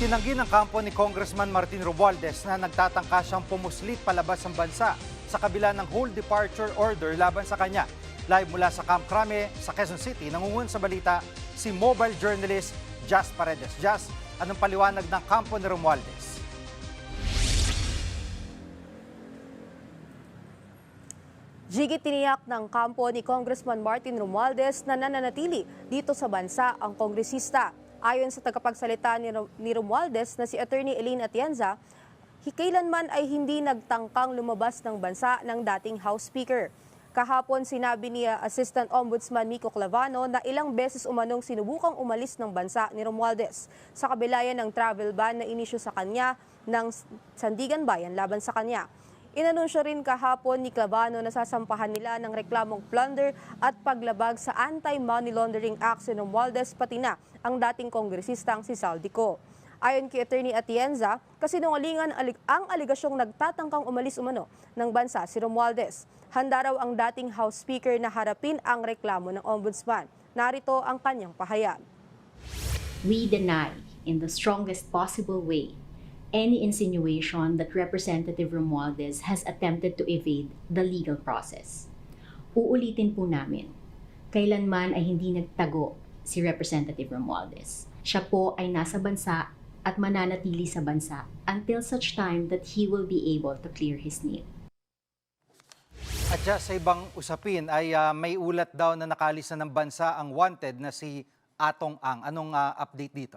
Tinanggi ng kampo ni Congressman Martin Romualdez na nagtatangka siyang pumuslit palabas ng bansa sa kabila ng whole departure order laban sa kanya. Live mula sa Camp Crame sa Quezon City, nangungun sa balita si mobile journalist Jas Paredes. Jas, anong paliwanag ng kampo ni Romualdez? Jiggy, tiniyak ng kampo ni Congressman Martin Romualdez na nananatili dito sa bansa ang kongresista. Ayon sa tagapagsalita ni Romualdez na si Attorney Elaine Atienza, kailanman ay hindi nagtangkang lumabas ng bansa ng dating House Speaker. Kahapon sinabi ni Assistant Ombudsman Miko Clavano na ilang beses umanong sinubukang umalis ng bansa ni Romualdez sa kabila ng travel ban na inisyu sa kanya ng Sandigan Bayan laban sa kanya. Inanunsyo rin kahapon ni Clavano na sasampahan nila ng reklamong plunder at paglabag sa Anti-Money Laundering Act si Romualdez pati na ang dating kongresistang si Saldico. Ayon kay Attorney Atienza, kasinungalingan ang aligasyong nagtatangkang umalis umano ng bansa si Romualdez. Handa raw ang dating House Speaker na harapin ang reklamo ng Ombudsman. Narito ang kanyang pahayag. We deny in the strongest possible way any insinuation that Representative Romualdez has attempted to evade the legal process. Uulitin po namin, kailanman ay hindi nagtago si Representative Romualdez. Siya po ay nasa bansa at mananatili sa bansa until such time that he will be able to clear his name. At dyan, sa ibang usapin ay may ulat daw na nakalis na ng bansa ang wanted na si Atong Ang. Anong update dito?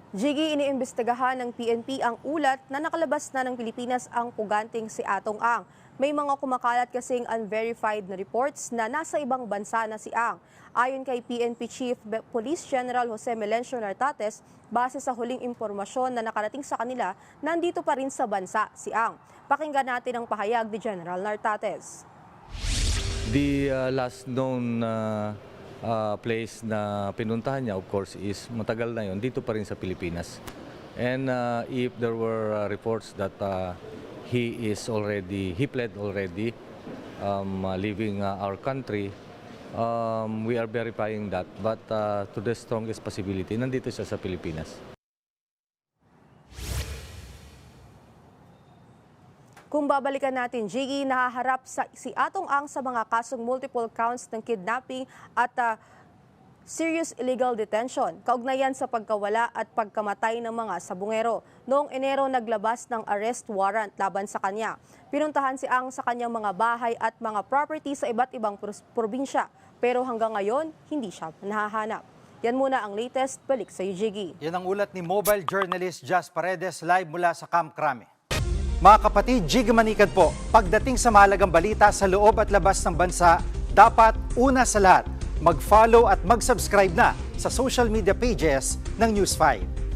Jiggy, iniimbestigahan ng PNP ang ulat na nakalabas na ng Pilipinas ang puganting si Atong Ang. May mga kumakalat kasing unverified na reports na nasa ibang bansa na si Ang. Ayon kay PNP Chief Police General Jose Melencio Nartates, base sa huling impormasyon na nakarating sa kanila, nandito pa rin sa bansa si Ang. Pakinggan natin ang pahayag ni General Nartates. The last known place na pinuntahan niya, of course, is matagal na yon dito pa rin sa Pilipinas. And if there were reports that he pled already leaving our country, we are verifying that. But to the strongest possibility, nandito siya sa Pilipinas. Kung babalikan natin, Jiggy, nahaharap si Atong Ang sa mga kasong multiple counts ng kidnapping at serious illegal detention, kaugnayan sa pagkawala at pagkamatay ng mga sabungero. Noong Enero, naglabas ng arrest warrant laban sa kanya. Pinuntahan si Ang sa kanyang mga bahay at mga property sa iba't ibang probinsya. Pero hanggang ngayon, hindi siya nahahanap. Yan muna ang latest. Balik sa Jiggy. Yan ang ulat ni mobile journalist Jas Paredes live mula sa Camp Crame. Mga kapatid, Jiggy Manikad po. Pagdating sa mahalagang balita sa loob at labas ng bansa, dapat una sa lahat, mag-follow at mag-subscribe na sa social media pages ng News 5.